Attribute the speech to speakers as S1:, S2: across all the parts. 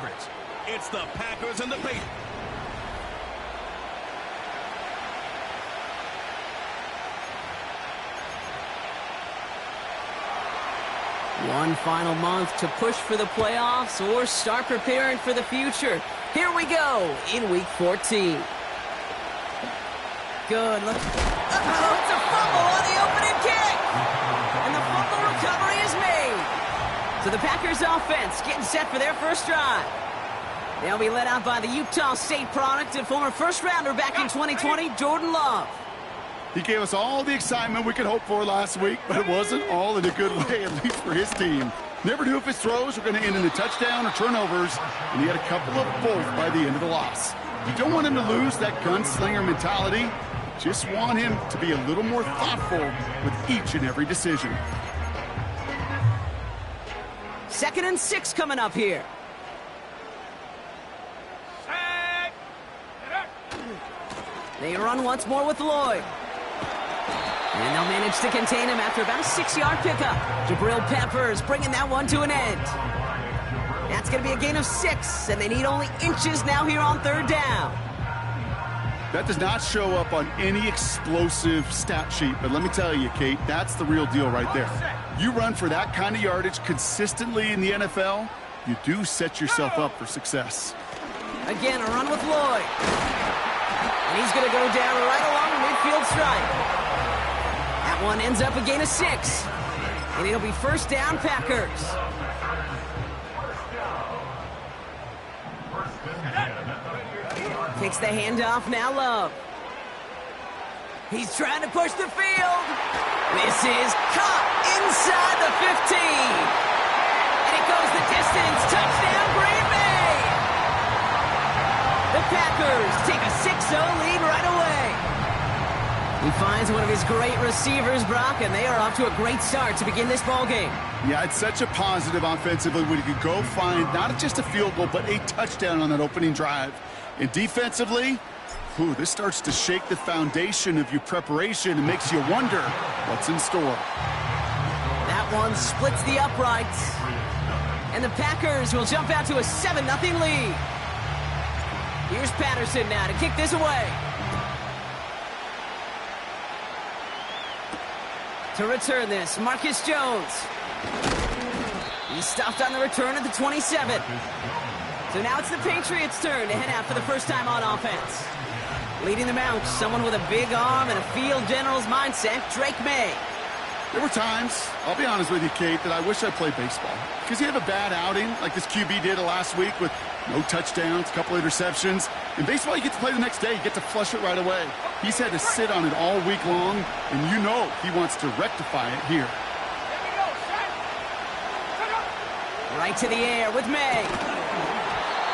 S1: favorites. It's the Packers and the Patriots.
S2: One final month to push for the playoffs or start preparing for the future. Here we go in Week 14. Good look. Uh-oh, it's a fumble on the opening kick. And the fumble recovery is made. So the Packers offense getting set for their first drive. They'll be led out by the Utah State product and former first-rounder back in 2020, Jordan Love.
S3: He gave us all the excitement we could hope for last week, but it wasn't all in a good way, at least for his team. Never knew if his throws were going to end in a touchdown or turnovers, and he had a couple of both by the end of the loss. You don't want him to lose that gunslinger mentality. Just want him to be a little more thoughtful with each and every decision.
S2: 2nd and 6 coming up here. They run once more with Lloyd. And they'll manage to contain him after about a 6-yard pickup. Jabril Peppers bringing that one to an end. That's going to be a gain of 6, and they need only inches now here on 3rd down.
S3: That does not show up on any explosive stat sheet, but let me tell you, Kate, that's the real deal right there. You run for that kind of yardage consistently in the NFL, you do set yourself up for success.
S2: Again, a run with Lloyd. And he's going to go down right along the midfield stripe. That one ends up a gain of 6. And it'll be 1st down, Packers. Takes the handoff, now Love. He's trying to push the field. This is caught inside the 15. And it goes the distance. Touchdown, Green Bay. The Packers take a 6-0 lead right away. He finds one of his great receivers, Brock, and they are off to a great start to begin this ballgame.
S3: Yeah, it's such a positive offensively when you can go find not just a field goal, but a touchdown on that opening drive. And defensively, this starts to shake the foundation of your preparation and makes you wonder what's in store.
S2: That one splits the uprights. And the Packers will jump out to a 7-0 lead. Here's Patterson now to kick this away. To return this, Marcus Jones. He's stopped on the return at the 27. So now it's the Patriots' turn to head out for the first time on offense. Leading them out, someone with a big arm and a field general's mindset, Drake May.
S3: There were times, I'll be honest with you, Kate, that I wish I played baseball. Because you have a bad outing, like this QB did last week with no touchdowns, a couple interceptions. In baseball, you get to play the next day. You get to flush it right away. He's had to sit on it all week long, and you know he wants to rectify it here.
S2: Right to the air with May.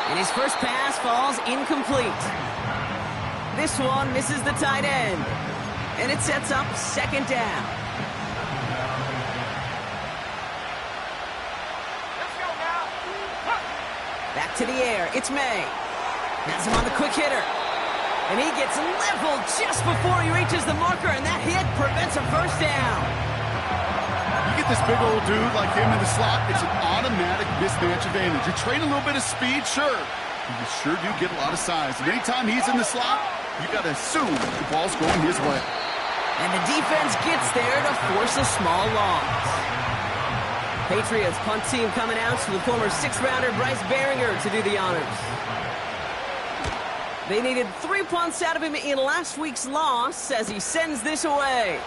S2: And his first pass falls incomplete. This one misses the tight end. And it sets up 2nd down. Back to the air, it's May. Has him on the quick hitter. And he gets leveled just before he reaches the marker, and that hit prevents a 1st down.
S3: You get this big old dude like him in the slot, it's an automatic mismatch advantage. You train a little bit of speed, sure. You sure do get a lot of size. And anytime he's in the slot, you got to assume the ball's going his way.
S2: And the defense gets there to force a small loss. Patriots punt team coming out to the former 6th-rounder Bryce Baringer to do the honors. They needed 3 punts out of him in last week's loss as he sends this away.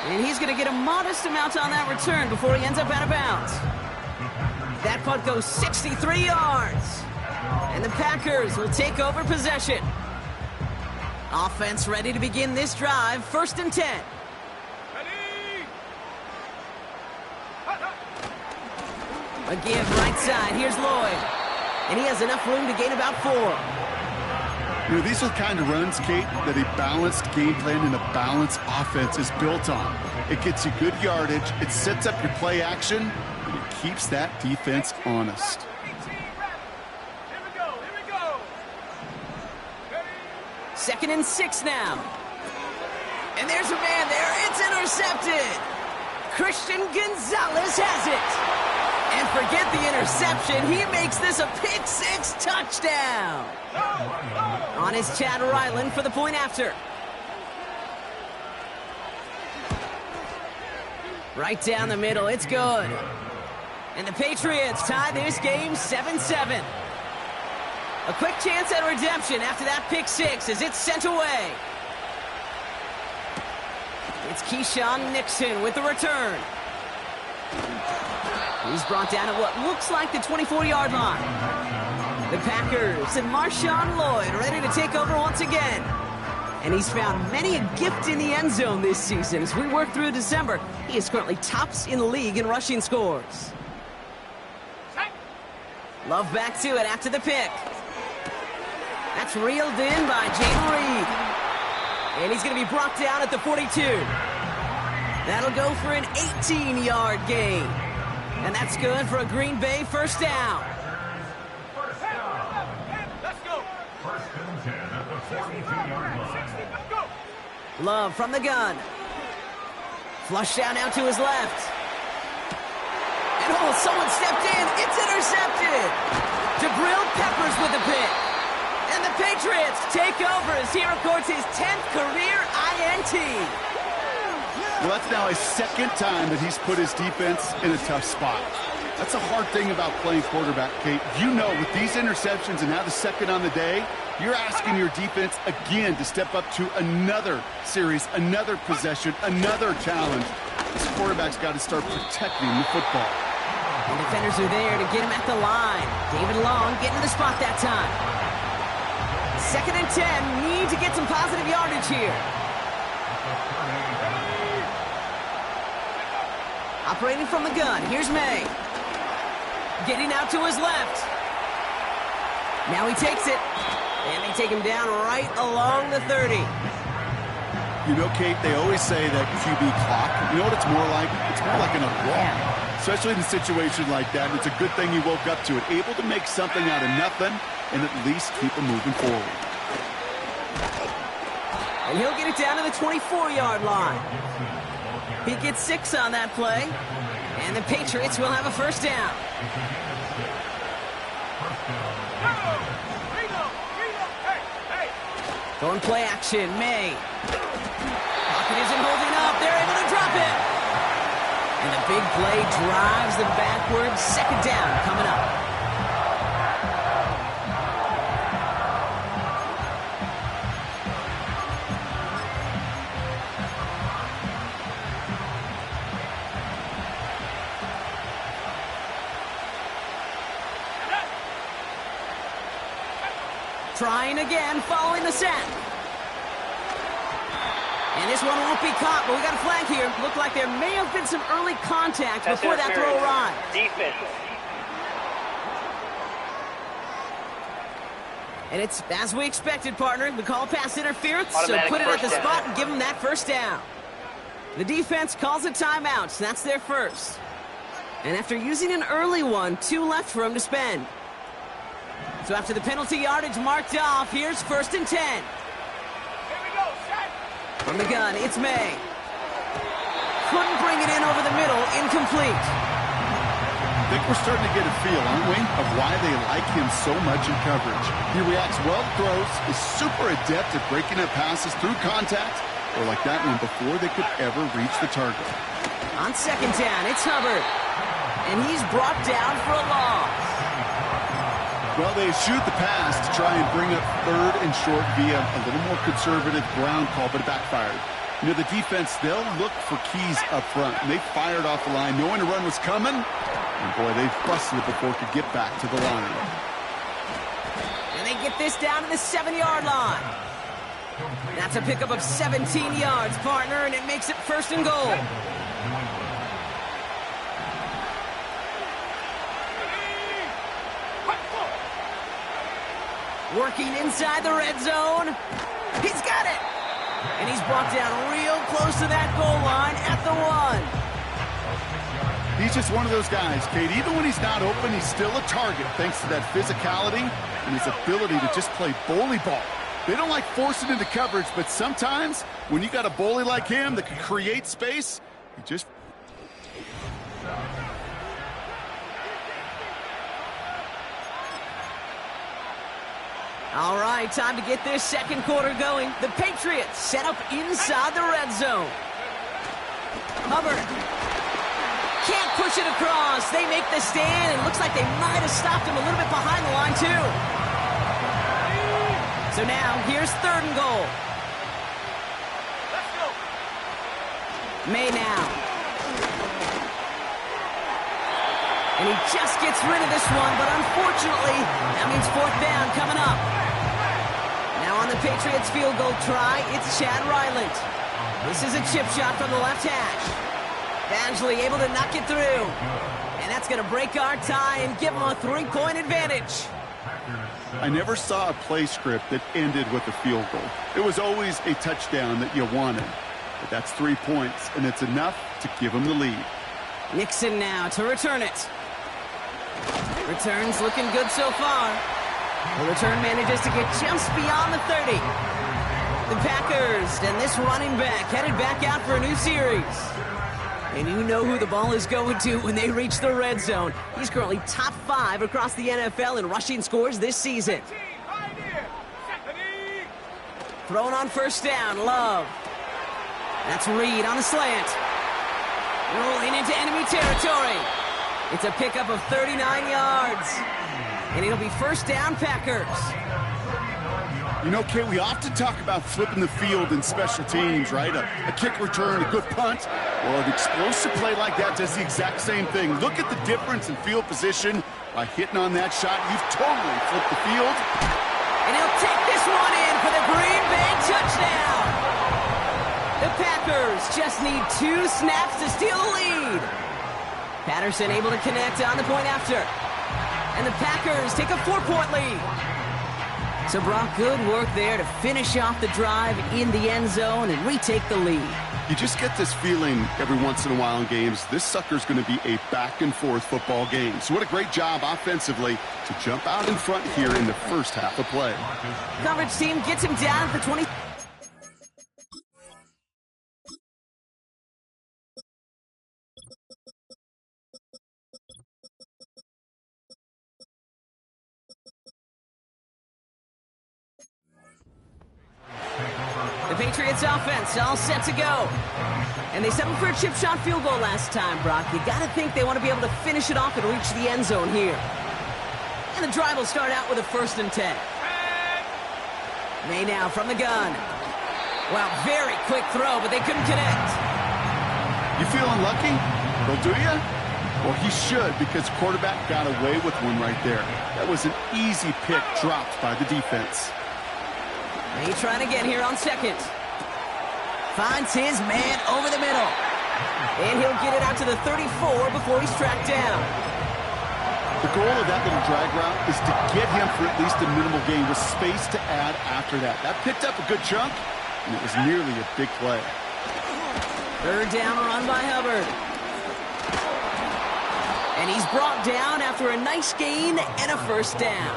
S2: And he's going to get a modest amount on that return before he ends up out of bounds. That punt goes 63 yards. And the Packers will take over possession. Offense ready to begin this drive, 1st and 10. A give right side. Here's Lloyd. And he has enough room to gain about 4.
S3: You know, these are the kind of runs, Kate, that a balanced game plan and a balanced offense is built on. It gets you good yardage, it sets up your play action, and it keeps that defense honest.
S1: Here we go.
S2: 2nd and 6 now. And there's a man there. It's intercepted. Christian Gonzalez has it. And forget the interception. He makes this a pick-6 touchdown. On is Chad Ryland for the point after. Right down the middle. It's good. And the Patriots tie this game 7-7. A quick chance at redemption after that pick-6 as it's sent away. It's Keyshawn Nixon with the return. He's brought down at what looks like the 24-yard line. The Packers and Marshawn Lloyd ready to take over once again. And he's found many a gift in the end zone this season. As we work through December, he is currently tops in the league in rushing scores. Love back to it after the pick. That's reeled in by Jayden Reed. And he's going to be brought down at the 42. That'll go for an 18-yard gain. And that's good for a Green Bay first down.
S1: Let's go.
S4: First and 10 at the 42-yard line.
S1: Let's go.
S2: Love from the gun. Flush down out to his left. And oh, someone stepped in. It's intercepted. Jabril Peppers with the pick. And the Patriots take over as he records his 10th career INT.
S3: Well, that's now his second time that he's put his defense in a tough spot. That's a hard thing about playing quarterback, Kate. You know, with these interceptions and now the second on the day, you're asking your defense again to step up to another series, another possession, another challenge. This quarterback's got to start protecting the football.
S2: The defenders are there to get him at the line. David Long getting to the spot that time. 2nd and 10, need to get some positive yardage here. Operating from the gun, here's May. Getting out to his left. Now he takes it. And they take him down right along the 30.
S3: You know, Kate, they always say that QB clock, you know what it's more like? It's more like an alarm. Especially in a situation like that. It's a good thing he woke up to it. Able to make something out of nothing and at least keep him moving forward.
S2: And he'll get it down to the 24-yard line. He gets 6 on that play. And the Patriots will have a first down. Going play action, May. Pocket isn't holding up. They're able to drop it. And the big play drives them backwards. 2nd down coming up. Trying again, following the sack. And this one won't be caught, but we got a flag here. Looked like there may have been some early contact before that throw arrived.
S5: Defense.
S2: And it's as we expected, partner. We call pass interference, so
S5: Automatic
S2: put it at the
S5: first down.
S2: spot and give them that first down. The defense calls a timeout, so that's their first. And after using an early one, 2 left for them to spend. So after the penalty yardage marked off, here's 1st and 10.
S1: Here we go, set.
S2: From the gun, it's May. Couldn't bring it in over the middle, incomplete.
S3: I think we're starting to get a feel, aren't we, of why they like him so much in coverage. He reacts well to throws, is super adept at breaking up passes through contact, or like that one before they could ever reach the target.
S2: On 2nd down, it's Hubbard. And he's brought down for a loss.
S3: Well, they shoot the pass to try and bring up 3rd and short via a little more conservative ground call, but it backfired. You know, the defense, they'll look for keys up front. And they fired off the line knowing a run was coming. And boy, they busted it before it could get back to the line.
S2: And they get this down to the 7-yard line. That's a pickup of 17 yards, partner, and it makes it 1st and goal. Working inside the red zone. He's got it. And he's brought down real close to that goal line at the 1.
S3: He's just one of those guys, Kate. Even when he's not open, he's still a target thanks to that physicality and his ability to just play bully ball. They don't like forcing into coverage, but sometimes when you got a bully like him that can create space, he just...
S2: All right, time to get this second quarter going. The Patriots set up inside the red zone. Hubbard can't push it across. They make the stand, and looks like they might have stopped him a little bit behind the line, too. So now, here's 3rd and goal.
S1: Let's go.
S2: May now. And he just gets rid of this one, but unfortunately, that means 4th down coming up. Now on the Patriots field goal try, it's Chad Ryland. This is a chip shot from the left hash. Badgley able to knock it through. And that's going to break our tie and give them a 3-point advantage.
S3: I never saw a play script that ended with a field goal. It was always a touchdown that you wanted. But that's 3 points, and it's enough to give them the lead.
S2: Nixon now to return it. Return's looking good so far. The return manages to get just beyond the 30. The Packers and this running back headed back out for a new series. And you know who the ball is going to when they reach the red zone. He's currently top 5 across the NFL in rushing scores this season. Thrown on 1st down, Love. That's Reed on a slant. Rolling into enemy territory. It's a pickup of 39 yards. And it'll be 1st down, Packers.
S3: You know, Kate, we often talk about flipping the field in special teams, right? A kick return, a good punt. Well, an explosive play like that does the exact same thing. Look at the difference in field position. By hitting on that shot, you've totally flipped the field.
S2: And he'll take this one in for the Green Bay touchdown. The Packers just need 2 snaps to steal the lead. Patterson able to connect on the point after. And the Packers take a 4-point lead. So Brock, good work there to finish off the drive in the end zone and retake the lead.
S3: You just get this feeling every once in a while in games, this sucker's going to be a back-and-forth football game. So what a great job offensively to jump out in front here in the first half of play.
S2: Coverage team gets him down at the 20. The Patriots offense all set to go. And they settled for a chip shot field goal last time, Brock. You got to think they want to be able to finish it off and reach the end zone here. And the drive will start out with a 1st and 10. May now from the gun. Wow, very quick throw, but they couldn't connect.
S3: You feeling lucky? Well, do you? Well, he should, because quarterback got away with one right there. That was an easy pick dropped by the defense.
S2: May trying again here on 2nd. Finds his man over the middle. And he'll get it out to the 34 before he's tracked down.
S3: The goal of that little drag route is to get him for at least a minimal gain with space to add after that. That picked up a good chunk, and it was nearly a big play.
S2: 3rd down run by Hubbard. And he's brought down after a nice gain and a 1st down.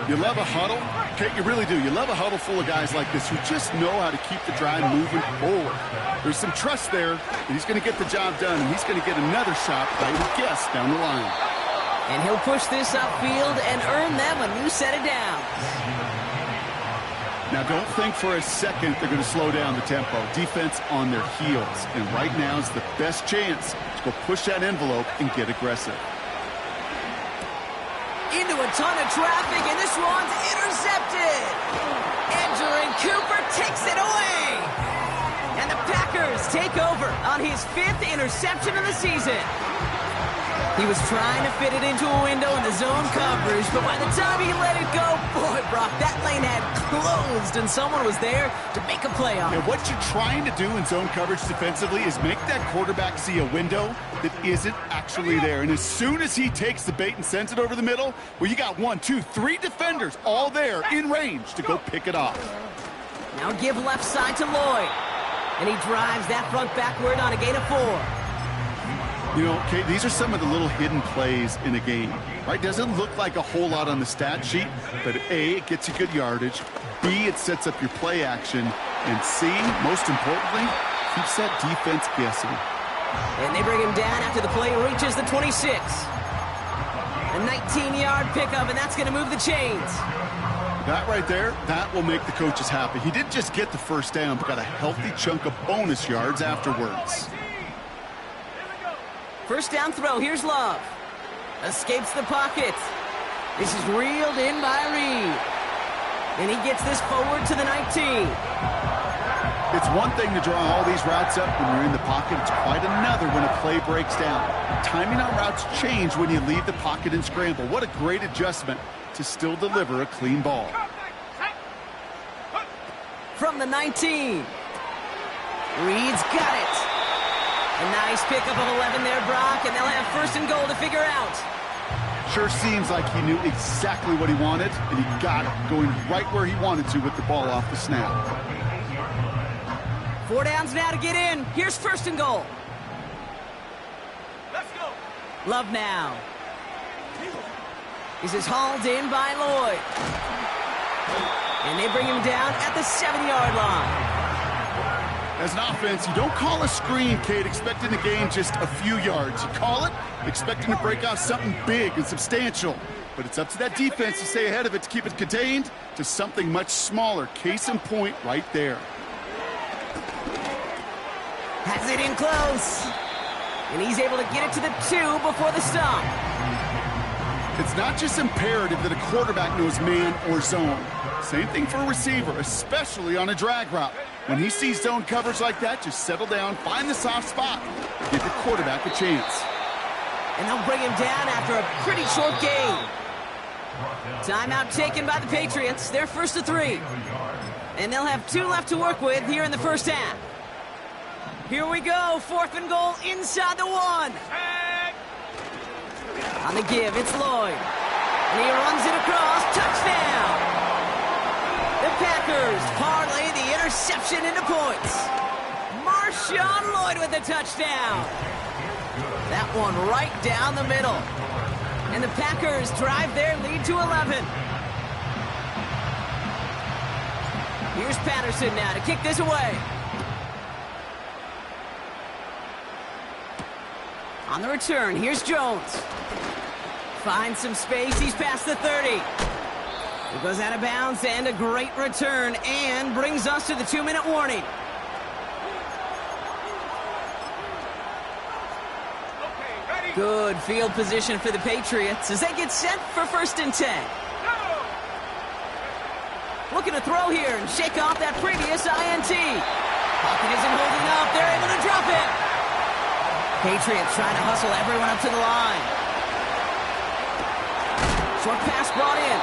S3: You love a huddle. Okay, you really do. You love a huddle full of guys like this who just know how to keep the drive moving forward. There's some trust there that he's going to get the job done, and he's going to get another shot, I would guess, down the line.
S2: And he'll push this upfield and earn them a new set of downs.
S3: Now, don't think for a second they're going to slow down the tempo. Defense on their heels, and right now is the best chance to go push that envelope and get aggressive.
S2: Into a ton of traffic, and this one's intercepted. Andrew Cooper takes it away. And the Packers take over on his 5th interception of the season. He was trying to fit it into a window in the zone coverage, but by the time he let it go, boy, Brock, that lane had closed, and someone was there to make a play on it.
S3: And what you're trying to do in zone coverage defensively is make that quarterback see a window that isn't actually there. And as soon as he takes the bait and sends it over the middle, well, you got 1, 2, 3 defenders all there in range to go pick it off.
S2: Now give left side to Lloyd. And he drives that front backward on a gain of 4.
S3: You know, Kate, these are some of the little hidden plays in a game, right? Doesn't look like a whole lot on the stat sheet, but A, it gets you good yardage, B, it sets up your play action, and C, most importantly, keeps that defense guessing.
S2: And they bring him down after the play reaches the 26. A 19-yard pickup, and that's going to move the chains.
S3: That right there, that will make the coaches happy. He didn't just get the first down, but got a healthy chunk of bonus yards afterwards.
S2: First down throw, here's Love. Escapes the pocket. This is reeled in by Reed. And he gets this forward to the 19.
S3: It's one thing to draw all these routes up when you're in the pocket. It's quite another when a play breaks down. Timing on routes change when you leave the pocket and scramble. What a great adjustment to still deliver a clean ball.
S2: From the 19. Reed's got it. A nice pickup of 11 there, Brock, and they'll have first and goal to figure out.
S3: Sure seems like he knew exactly what he wanted, and he got it, going right where he wanted to with the ball off the snap.
S2: 4 downs now to get in. Here's first and goal.
S1: Let's go.
S2: Love now. This is hauled in by Lloyd. And they bring him down at the 7-yard line.
S3: As an offense, you don't call a screen, Kate, expecting to gain just a few yards. You call it expecting to break out something big and substantial. But it's up to that defense to stay ahead of it, to keep it contained to something much smaller. Case in point right there.
S2: Has it in close. And he's able to get it to the 2 before the stop.
S3: It's not just imperative that a quarterback knows man or zone. Same thing for a receiver, especially on a drag route. When he sees zone coverage like that, just settle down, find the soft spot, give the quarterback a chance.
S2: And they'll bring him down after a pretty short gain. Timeout taken by the Patriots. They're first to 3. And they'll have 2 left to work with here in the first half. Here we go, 4th and goal inside the 1. On the give, it's Lloyd. And he runs it across, touchdown! The Packers parlay the interception into points. Marshawn Lloyd with the touchdown. That one right down the middle. And the Packers drive their lead to 11. Here's Patterson now to kick this away. On the return, here's Jones. Finds some space, he's past the 30. He goes out of bounds, and a great return, and brings us to the 2-minute warning.
S1: Okay, ready.
S2: Good field position for the Patriots as they get set for 1st and 10. Looking to throw here and shake off that previous INT. Pocket isn't holding up, they're able to drop it. Patriots trying to hustle everyone up to the line. Short pass brought in.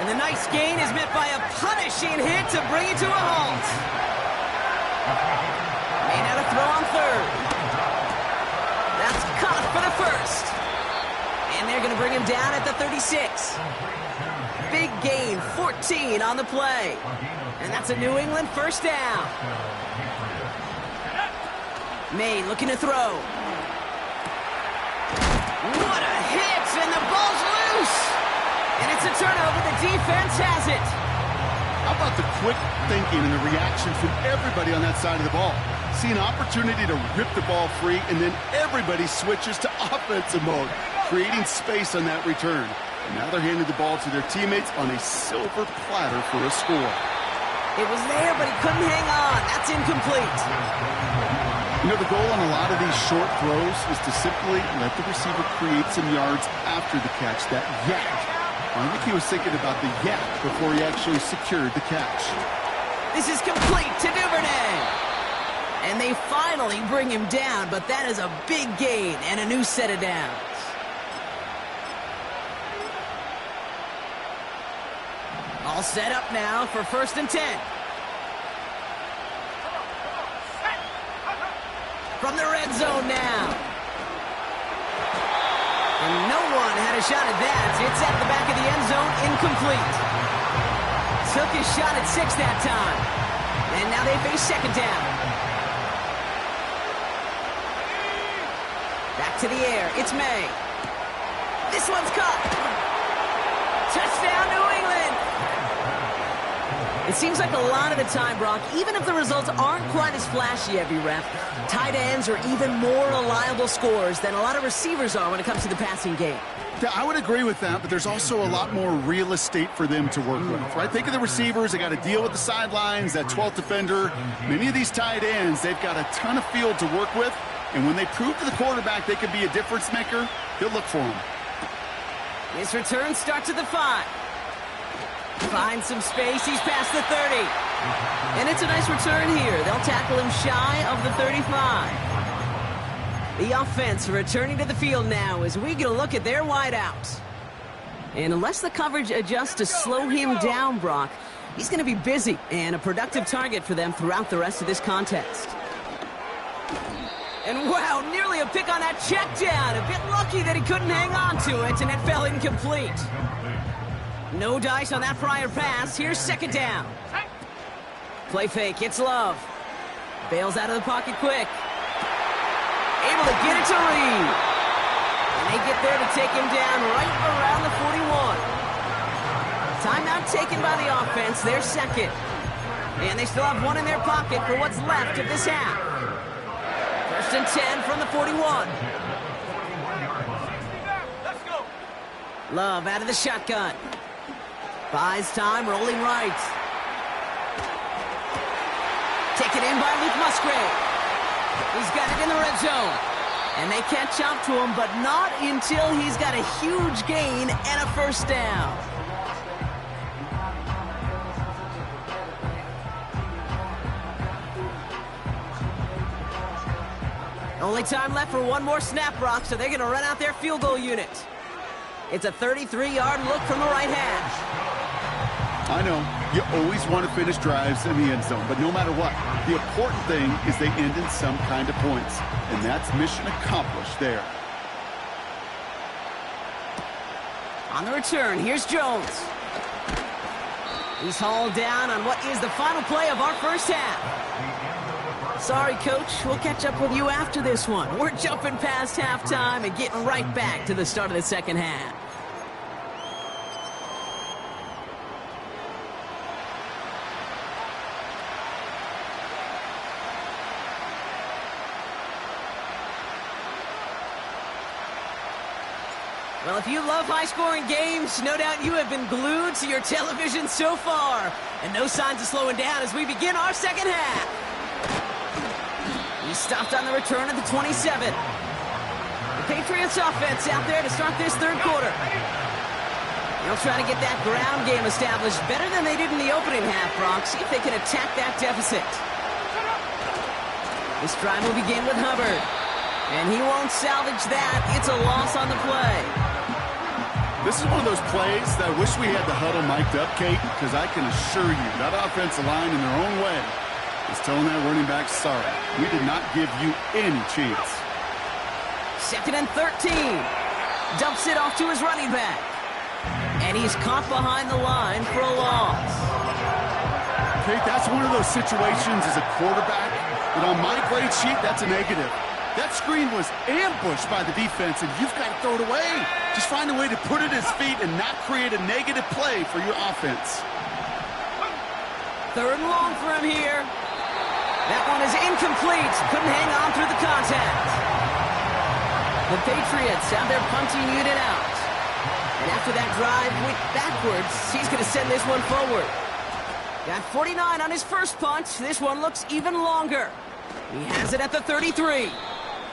S2: And the nice gain is met by a punishing hit to bring it to a halt. Made out a throw on 3rd. That's caught for the 1st. And they're going to bring him down at the 36. Big gain, 14 on the play. And that's a New England first down. May looking to throw. What a hit, and the ball's loose. And it's a turnover. The defense has it.
S3: How about the quick thinking and the reaction from everybody on that side of the ball? See an opportunity to rip the ball free, and then everybody switches to offensive mode, creating space on that return. And now they're handing the ball to their teammates on a silver platter for a score.
S2: It was there, but he couldn't hang on. That's incomplete.
S3: You know, the goal on a lot of these short throws is to simply let the receiver create some yards after the catch, that yak. I think he was thinking about the yak before he actually secured the catch.
S2: This is complete to Duvernay. And they finally bring him down, but that is a big gain and a new set of downs. All set up now for 1st and 10. From the red zone now. And no one had a shot at that. It's at the back of the end zone, incomplete. Took his shot at 6 that time. And now they face 2nd down. Back to the air, it's May. This one's caught. Touchdown, New England. It seems like a lot of the time, Brock, even if the results aren't quite as flashy every rep, tight ends are even more reliable scorers than a lot of receivers are when it comes to the passing game.
S3: Yeah, I would agree with that, but there's also a lot more real estate for them to work with, right? Think of the receivers. They got to deal with the sidelines, that 12th defender. Many of these tight ends, they've got a ton of field to work with, and when they prove to the quarterback they could be a difference maker, he'll look for them.
S2: This return starts at the 5. Finds some space. He's past the 30. And it's a nice return here. They'll tackle him shy of the 35. The offense returning to the field now as we get a look at their wideouts. And unless the coverage adjusts to slow him down, Brock, he's going to be busy and a productive target for them throughout the rest of this contest. And wow, nearly a pick on that check down. A bit lucky that he couldn't hang on to it, and it fell incomplete. No dice on that prior pass. Here's second down. Play fake. It's Love. Bails out of the pocket quick. Able to get it to Reed. And they get there to take him down right around the 41. Timeout taken by the offense. Their second. And they still have one in their pocket for what's left of this half. First and 10 from the 41.
S1: Let's go.
S2: Love out of the shotgun. Buys time, rolling right. Taken in by Luke Musgrave. He's got it in the red zone. And they catch up to him, but not until he's got a huge gain and a first down. Only time left for one more snap, Brock, so they're going to run out their field goal unit. It's a 33-yard look from the right hash.
S3: I know, you always want to finish drives in the end zone, but no matter what, the important thing is they end in some kind of points, and that's mission accomplished there.
S2: On the return, here's Jones. He's hauled down on what is the final play of our first half. Sorry, Coach, we'll catch up with you after this one. We're jumping past halftime and getting right back to the start of the second half. Well, if you love high-scoring games, no doubt you have been glued to your television so far. And no signs of slowing down as we begin our second half. He stopped on the return at the 27. The Patriots offense out there to start this third quarter. They'll try to get that ground game established better than they did in the opening half, Brock. See if they can attack that deficit. This drive will begin with Hubbard. And he won't salvage that. It's a loss on the play.
S3: This is one of those plays that I wish we had the huddle mic'd up, Kate, because I can assure you that offensive line in their own way is telling that running back, sorry, we did not give you any chance.
S2: Second and 13. Dumps it off to his running back. And he's caught behind the line for a loss.
S3: Kate, that's one of those situations as a quarterback that on my grade sheet, that's a negative. That screen was ambushed by the defense, and you've got to throw it away. Just find a way to put it at his feet and not create a negative play for your offense.
S2: Third and long for him here. That one is incomplete. Couldn't hang on through the contact. The Patriots have their punting unit out. And after that drive went backwards, he's going to send this one forward. Got 49 on his first punt. This one looks even longer. He has it at the 33.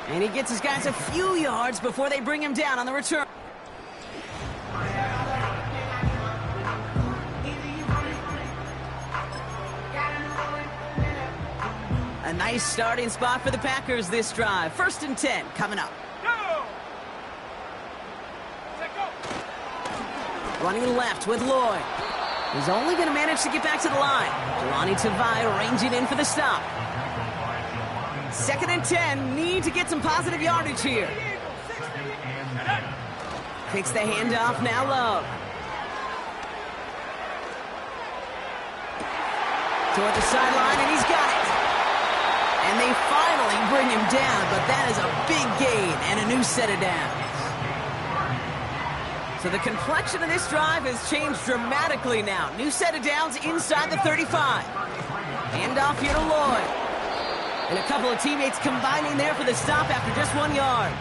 S2: And he gets his guys a few yards before they bring him down on the return. A nice starting spot for the Packers this drive. First and 10 coming up.
S1: Go!
S2: Running left with Lloyd. He's only going to manage to get back to the line. Jelani Tavai ranging in for the stop. Second and 10, need to get some positive yardage here. Takes the handoff, now Love. Toward the sideline, and he's got it. And they finally bring him down, but that is a big gain and a new set of downs. So the complexion of this drive has changed dramatically now. New set of downs inside the 35. Hand off here to Lloyd. And a couple of teammates combining there for the stop after just 1 yard.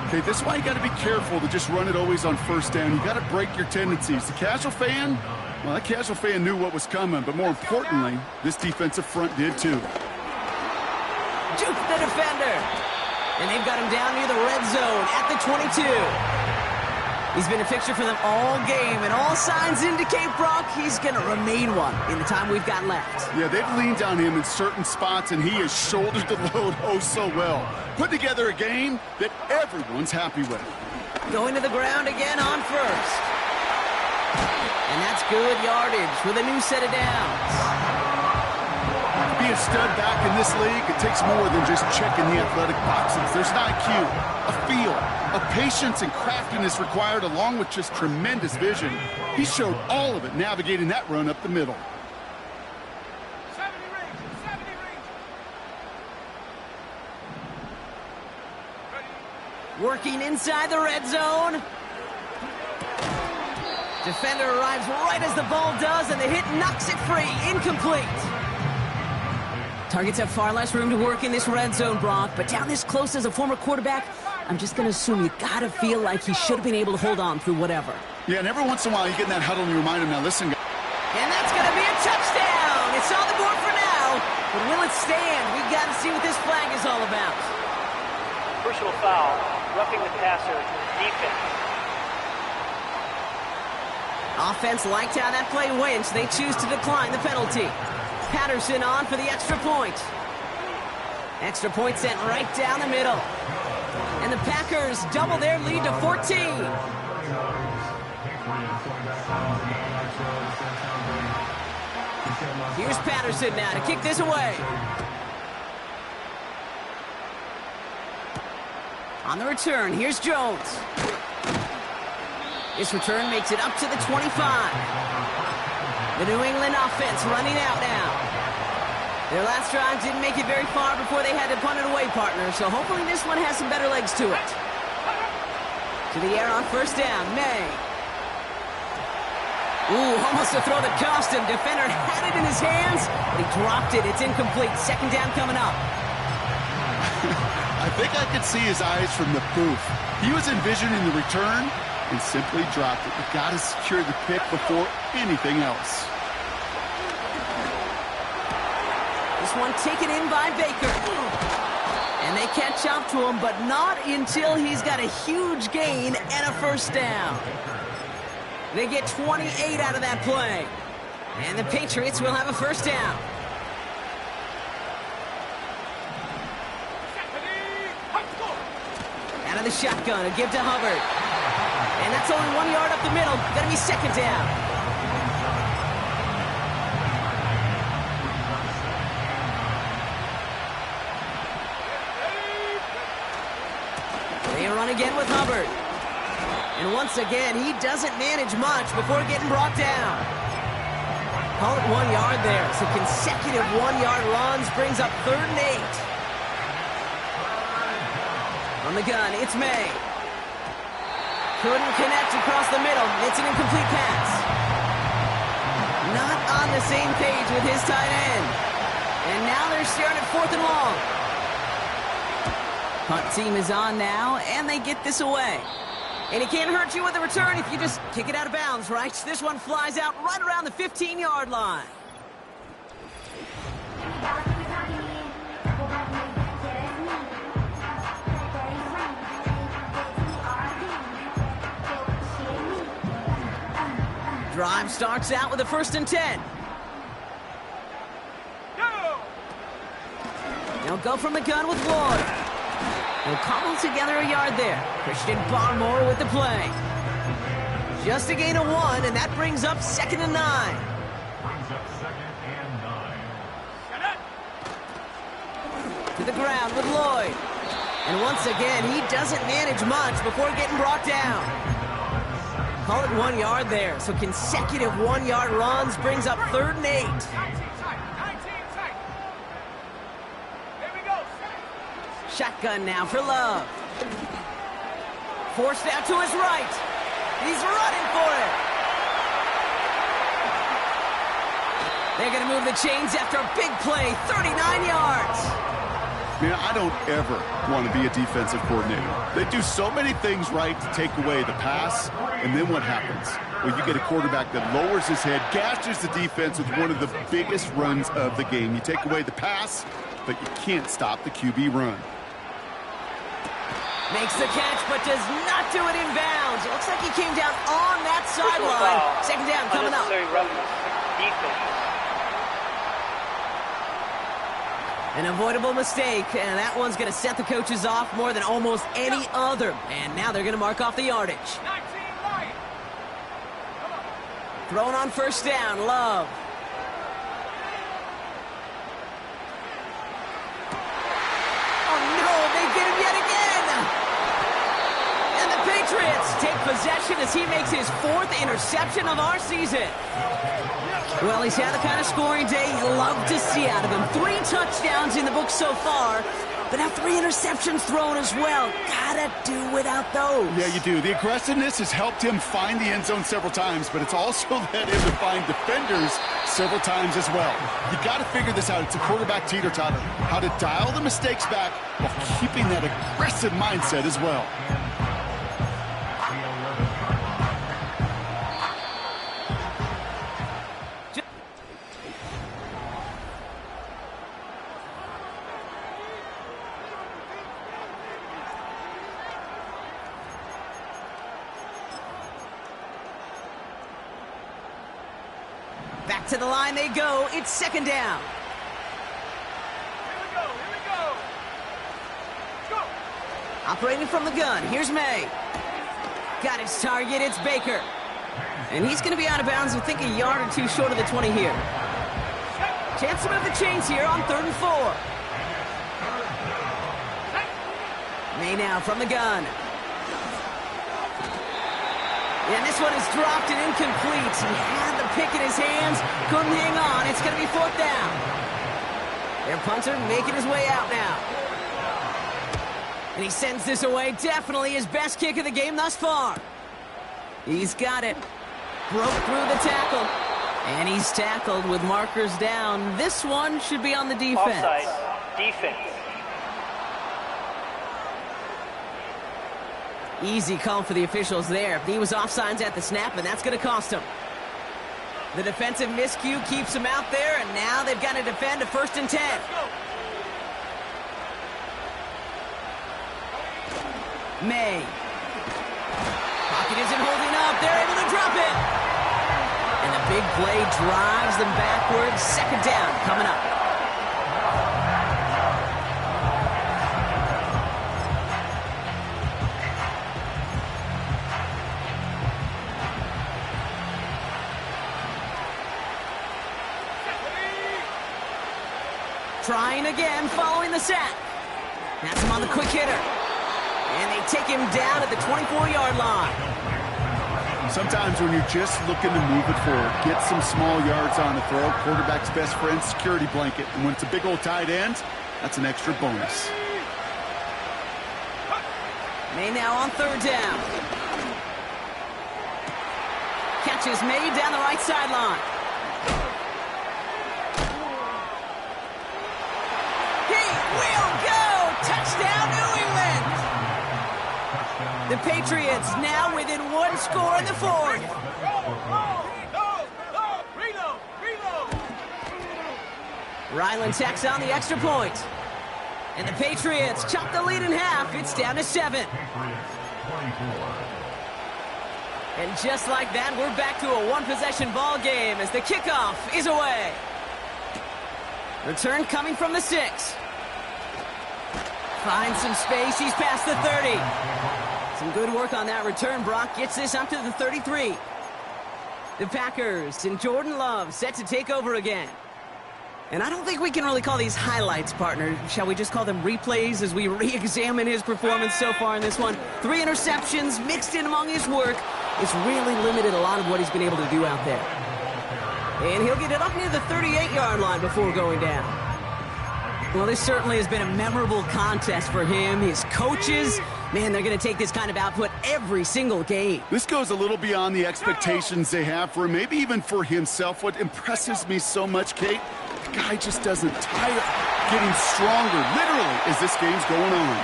S3: Okay, this is why you got to be careful to just run it always on first down. You got to break your tendencies. The casual fan, well, that casual fan knew what was coming, but more importantly, this defensive front did too.
S2: Juke the defender. And they've got him down near the red zone at the 22. He's been a fixture for them all game, and all signs indicate, Brock, he's going to remain one in the time we've got left.
S3: Yeah, they've leaned on him in certain spots, and he has shouldered the load oh so well. Put together a game that everyone's happy with.
S2: Going to the ground again on first. And that's good yardage with a new set of downs.
S3: To be a stud back in this league, it takes more than just checking the athletic boxes. There's an IQ, a feel, a patience and craftiness required along with just tremendous vision. He showed all of it navigating that run up the middle.
S1: 70 range, 70 range. Ready.
S2: Working inside the red zone. Defender arrives right as the ball does, and the hit knocks it free. Incomplete. Targets have far less room to work in this red zone, Brock, but down this close as a former quarterback, I'm just going to assume you got to feel like he should have been able to hold on through whatever.
S3: Yeah, and every once in a while you get in that huddle and you remind him, now listen, guys.
S2: And that's going to be a touchdown. It's on the board for now, but will it stand? We got to see what this flag is all about.
S5: Personal foul, roughing the passer, defense.
S2: Offense liked how that play went, so they choose to decline the penalty. Patterson on for the extra point. Extra point sent right down the middle. And the Packers double their lead to 14. Here's Patterson now to kick this away. On the return, here's Jones. This return makes it up to the 25. The New England offense running out now. Their last drive didn't make it very far before they had to punt it away, partner, so hopefully this one has some better legs to it. To the air on first down, May. Ooh, almost a throw that cost him. Defender had it in his hands, but he dropped it. It's incomplete. Second down coming up.
S3: I think I could see his eyes from the booth. He was envisioning the return and simply dropped it. You got to secure the pick before anything else.
S2: This one taken in by Baker. And they catch up to him, but not until he's got a huge gain and a first down. They get 28 out of that play. And the Patriots will have a first down. Out of the shotgun, a give to Hubbard. And that's only 1 yard up the middle. Gonna be second down. They run again with Hubbard. And once again, he doesn't manage much before getting brought down. Call it 1 yard there. So consecutive 1 yard runs brings up 3rd and 8. On the gun, it's May. Couldn't connect across the middle. It's an incomplete pass. Not on the same page with his tight end. And now they're staring at 4th and long. Punt team is on now, and they get this away. And it can't hurt you with a return if you just kick it out of bounds, right? This one flies out right around the 15-yard line. Drive starts out with a 1st and 10.
S1: Go!
S2: They'll go from the gun with Lloyd. They'll cobble together a yard there. Christian Barmore with the play. Just a gain of 1, and that brings up 2nd and 9.
S4: Brings up 2nd and 9.
S2: To the ground with Lloyd. And once again, he doesn't manage much before getting brought down. Call it 1 yard there. So consecutive 1 yard runs brings up 3rd and 8.
S1: 19 tight. There we go.
S2: Shotgun now for Love. Forced out to his right. He's running for it. They're going to move the chains after a big play, 39 yards.
S3: Man, I don't ever want to be a defensive coordinator. They do so many things right to take away the pass, and then what happens? Well, you get a quarterback that lowers his head, gashes the defense with one of the biggest runs of the game. You take away the pass, but you can't stop the QB run.
S2: Makes the catch, but does not do it in bounds. It looks like he came down on that sideline. Second down coming up.
S5: Unnecessary roughness. Defense.
S2: An avoidable mistake, and that one's going to set the coaches off more than almost any other. And now they're going to mark off the yardage.
S1: 19 Lions.
S2: Thrown on first down, Love. Oh no, they get him yet again! And the Patriots take possession as he makes his 4th interception of our season. Well, he's had the kind of scoring day you love to see out of him. 3 touchdowns in the book so far, but now 3 interceptions thrown as well. Gotta do without those.
S3: Yeah, you do. The aggressiveness has helped him find the end zone several times, but it's also led him to find defenders several times as well. You got to figure this out. It's a quarterback teeter-totter. How to dial the mistakes back while keeping that aggressive mindset as well.
S2: Back to the line they go. It's second down.
S1: Here we go. Here we go. Let's go.
S2: Operating from the gun. Here's May. Got his target. It's Baker. And he's going to be out of bounds, I think, a yard or two short of the 20 here. Chance to move the chains here on 3rd and 4. May now from the gun. And this one is dropped and incomplete. He had the pick in his hands, couldn't hang on. It's going to be 4th down. Their punter making his way out now. And he sends this away. Definitely his best kick of the game thus far. He's got it. Broke through the tackle. And he's tackled with markers down. This one should be on the defense.
S5: Offside. Defense.
S2: Easy call for the officials there. He was offsides at the snap, and that's going to cost him. The defensive miscue keeps him out there, and now they've got to defend a 1st and 10. May. Pocket isn't holding up. They're able to drop it. And the big play drives them backwards. Second down coming up. Trying again, following the sack. That's him on the quick hitter. And they take him down at the 24-yard line.
S3: Sometimes when you're just looking to move it forward, get some small yards on the throw, quarterback's best friend, security blanket. And when it's a big old tight end, that's an extra bonus.
S2: May now on 3rd down. Catches made down the right sideline. Will go! Touchdown, New England! The Patriots now within 1 score in the 4th.
S1: Reload.
S2: Ryland tacks on the extra point. And the Patriots chop the lead in half. It's down to 7. And just like that, we're back to a 1-possession ball game as the kickoff is away. Return coming from the 6. Finds some space. He's past the 30. Some good work on that return. Brock gets this up to the 33. The Packers and Jordan Love set to take over again. And I don't think we can really call these highlights, partner. Shall we just call them replays as we re-examine his performance so far in this one? 3 interceptions mixed in among his work. It's really limited a lot of what he's been able to do out there. And he'll get it up near the 38-yard line before going down. Well, this certainly has been a memorable contest for him, his coaches, Man, they're going to take this kind of output every single game.
S3: This goes a little beyond the expectations they have for him, maybe even for himself. What impresses me so much, Kate, the guy just doesn't tire, getting stronger, literally, as this game's going on.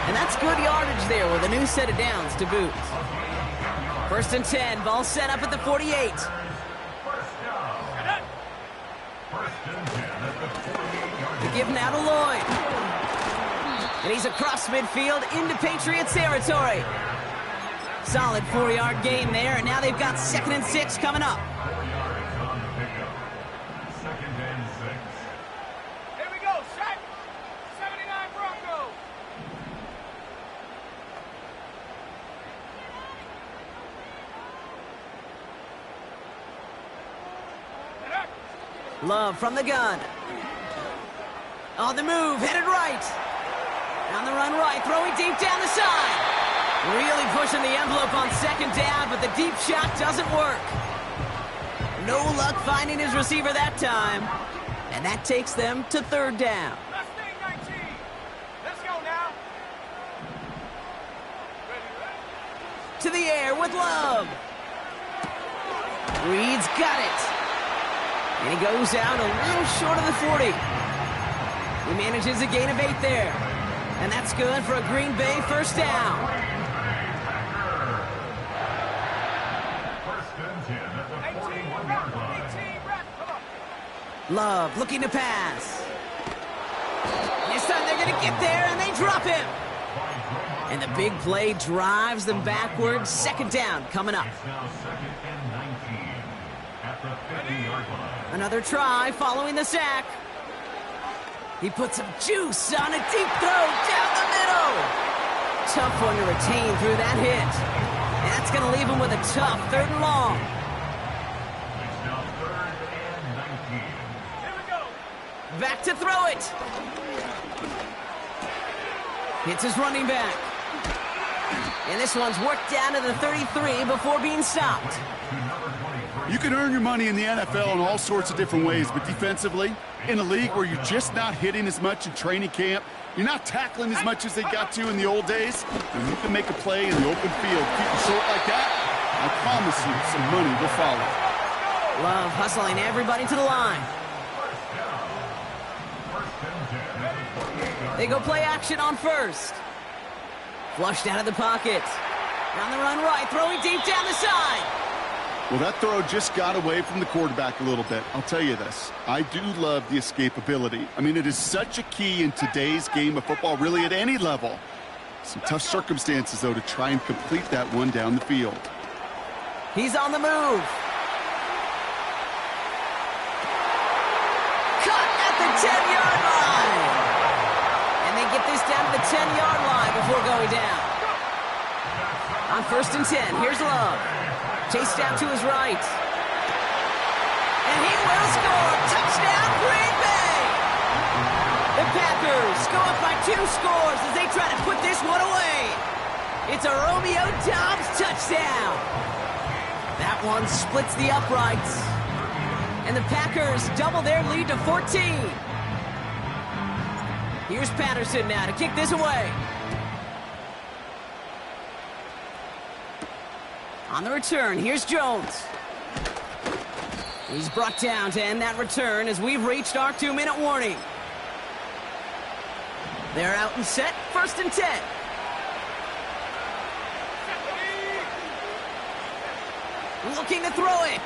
S2: And that's good yardage there with a new set of downs to boot. 1st and 10, ball set up at the 48. The give now to Lloyd. And he's across midfield into Patriots territory. Solid 4-yard gain there, and now they've got 2nd and 6 coming up.
S1: Here we go, set. 79 Broncos.
S2: Love from the gun. On the move, headed right. On the run right, throwing deep down the side. Really pushing the envelope on 2nd down, but the deep shot doesn't work. No luck finding his receiver that time. And that takes them to 3rd down.
S1: Last thing, 19. Let's go now. Ready.
S2: To the air with Love. Reed's got it. And he goes out a little short of the 40. He manages a gain of 8 there. And that's good for a Green Bay 1st down.
S1: 18 rep. Come on.
S2: Love looking to pass. This time they're going to get there, and they drop him. And the big play drives them backwards. 2nd down coming up. Another try following the sack. He puts some juice on a deep throw down the middle. Tough one to retain through that hit. And that's going to leave him with a tough 3rd and long.
S1: Here we go.
S2: Back to throw it. Hits his running back. And this one's worked down to the 33 before being stopped.
S3: You can earn your money in the NFL in all sorts of different ways, but defensively, in a league where you're just not hitting as much in training camp, you're not tackling as much as they got to in the old days, and you can make a play in the open field. Keep it short like that, I promise you some money will follow.
S2: Love hustling everybody to the line. They go play action on 1st. Flushed out of the pocket. On the run right, throwing deep down the side.
S3: Well, that throw just got away from the quarterback a little bit. I'll tell you this. I do love the escapability. I mean, it is such a key in today's game of football, really at any level. Some tough circumstances, though, to try and complete that one down the field.
S2: He's on the move. Cut at the 10-yard line. And they get this down to the 10-yard line before going down. On 1st and 10, here's Love. Chased out to his right. And he will score. Touchdown, Green Bay! The Packers go up by 2 scores as they try to put this one away. It's a Romeo Doubs touchdown. That one splits the uprights. And the Packers double their lead to 14. Here's Patterson now to kick this away. On the return, here's Jones. He's brought down to end that return as we've reached our 2-minute warning. They're out and set, 1st and 10. Looking to throw it.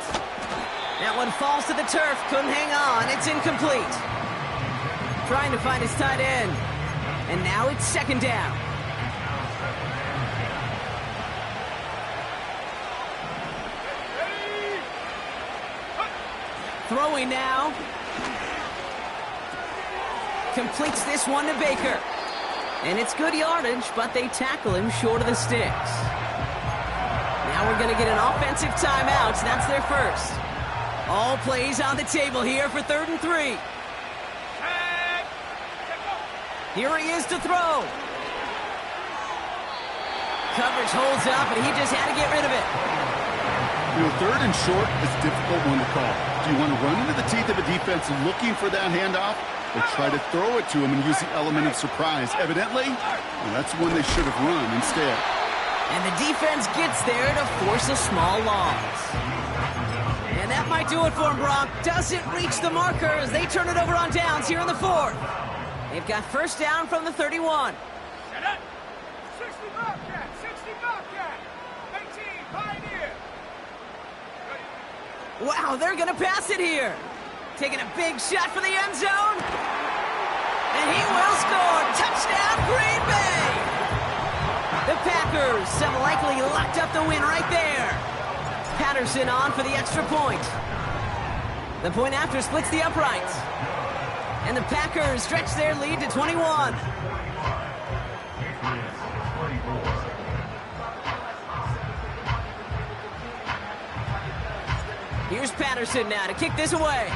S2: That one falls to the turf, couldn't hang on, it's incomplete. Trying to find his tight end. And now it's 2nd down. Throwing now. Completes this one to Baker. And it's good yardage, but they tackle him short of the sticks. Now we're going to get an offensive timeout. That's their first. All plays on the table here for 3rd and 3. Here he is to throw. Coverage holds up, and he just had to get rid of it.
S3: You know, 3rd and short is a difficult one to call. Do you want to run into the teeth of a defense looking for that handoff? They try to throw it to him and use the element of surprise. Evidently, well, that's one they should have run instead.
S2: And the defense gets there to force a small loss. And that might do it for him, Brock. Doesn't reach the marker as they turn it over on downs here in the fourth. They've got first down from the 31.
S1: Set up. 60 Bobcat, 60 Bobcat. 18, Pioneer.
S2: Wow, they're going to pass it here. Taking a big shot for the end zone. And he will score. Touchdown, Green Bay. The Packers have likely locked up the win right there. Patterson on for the extra point. The point after splits the uprights. And the Packers stretch their lead to 21. Here's Patterson now to kick this away.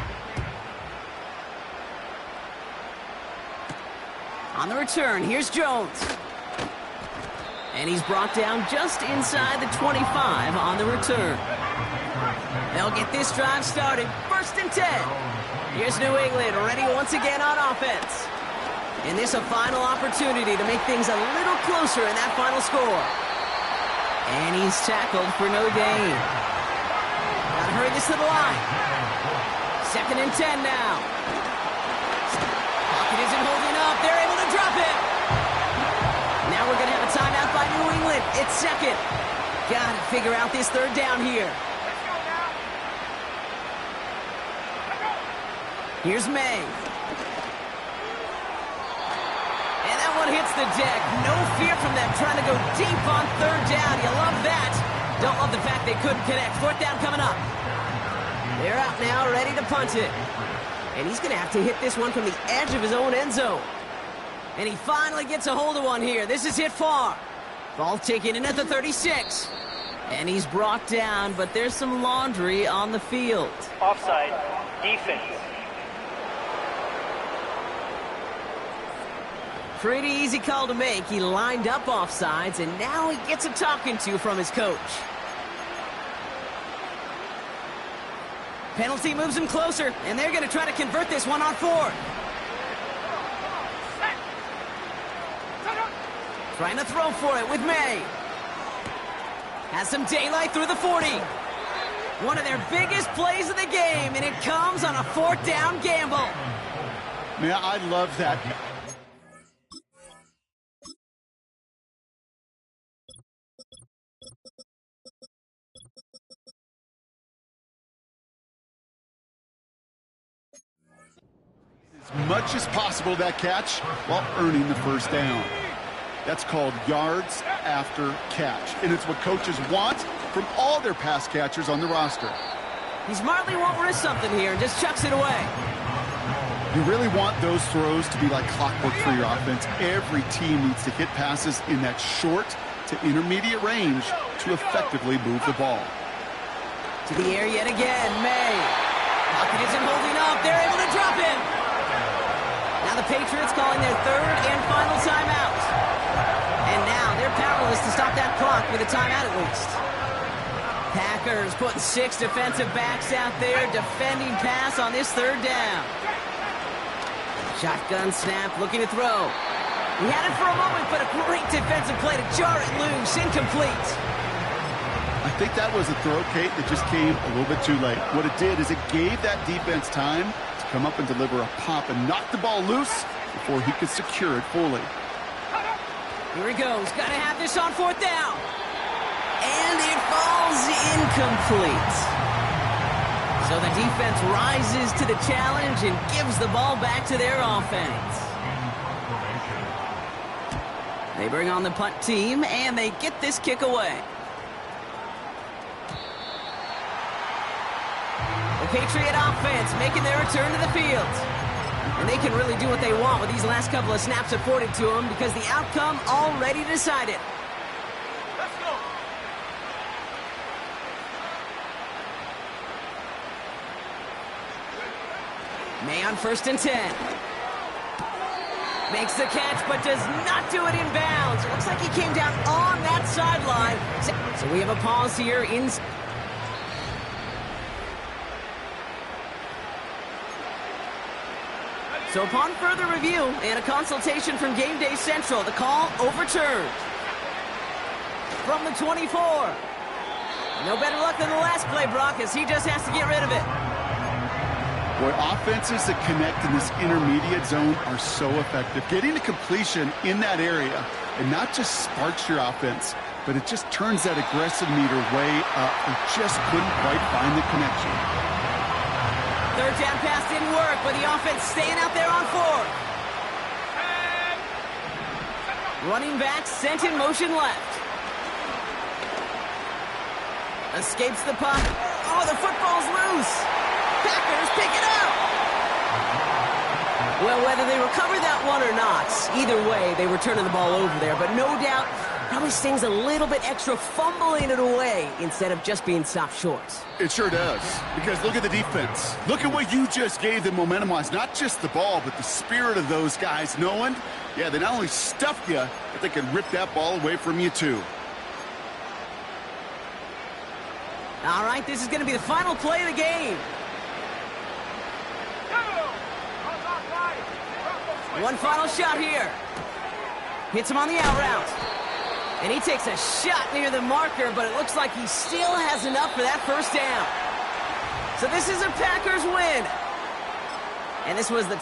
S2: On the return, here's Jones. And he's brought down just inside the 25 on the return. They'll get this drive started. First and 10. Here's New England ready once again on offense. And this a final opportunity to make things a little closer in that final score. And he's tackled for no gain. Gotta hurry this to the line. Second and 10 now. Pocket isn't holding up. They're able to drop it. Now we're going to have a timeout by New England. It's second. Gotta figure out this third down here.
S1: Let's go now. Let's go.
S2: Here's May. And that one hits the deck. No fear from them trying to go deep on third down. You love that. Don't love the fact they couldn't connect. Fourth down coming up. They're out now, ready to punt it. And he's going to have to hit this one from the edge of his own end zone. And he finally gets a hold of one here. This is hit far. Ball taken in at the 36. And he's brought down, but there's some laundry on the field.
S5: Offside. Defense.
S2: Pretty easy call to make. He lined up offsides, and now he gets a talking to from his coach. Penalty moves him closer, and they're going to try to convert this one on fourth. Trying to throw for it with May. Has some daylight through the 40. One of their biggest plays of the game, and it comes on a fourth down gamble.
S3: Man, I love that. As much as possible that catch while earning the first down. That's called yards after catch, and it's what coaches want from all their pass catchers on the roster.
S2: He smartly won't risk something here and just chucks it away.
S3: You really want those throws to be like clockwork for your offense. Every team needs to hit passes in that short to intermediate range to effectively move the ball.
S2: To the air yet again, May. Pocket isn't holding up. They're able to drop him. Now the Patriots calling their third and final timeout. And now they're powerless to stop that clock with a timeout at least. Packers putting 6 defensive backs out there defending pass on this third down. Shotgun snap, looking to throw. He had it for a moment, but a great defensive play to jar it loose. Incomplete.
S3: I think that was a throw, Kate, that just came a little bit too late. What it did is it gave that defense time to come up and deliver a pop and knock the ball loose before he could secure it fully.
S2: Here he goes. Got to have this on fourth down. And it falls incomplete. So the defense rises to the challenge and gives the ball back to their offense. They bring on the punt team, and they get this kick away. The Patriot offense making their return to the field. And they can really do what they want with these last couple of snaps afforded to them because the outcome already decided.
S1: Let's go.
S2: May on first and 10. Makes the catch, but does not do it in bounds. It looks like he came down on that sideline. So we have a pause here in... So upon further review and a consultation from Game Day Central, the call overturned. From the 24. No better luck than the last play, Brock, as he just has to get rid of it.
S3: Boy, offenses that connect in this intermediate zone are so effective. Getting a completion in that area, and not just sparks your offense, but it just turns that aggressive meter way up. They just couldn't quite find the connection.
S2: Third down pass didn't work, but the offense staying out there on fourth. Running back sent in motion left. Escapes the puck. Oh, the football's loose. Packers pick it up. Well, whether they recover that one or not, either way, they were turning the ball over there. But no doubt, probably stings a little bit extra fumbling it away instead of just being stopped short.
S3: It sure does, because look at the defense. Look at what you just gave them momentum-wise. Not just the ball, but the spirit of those guys knowing, yeah, they not only stuffed you, but they can rip that ball away from you too.
S2: All right, this is going to be the final play of the game. One final shot here. Hits him on the out route. And he takes a shot near the marker, but it looks like he still has enough for that first down. So this is a Packers win. And this was the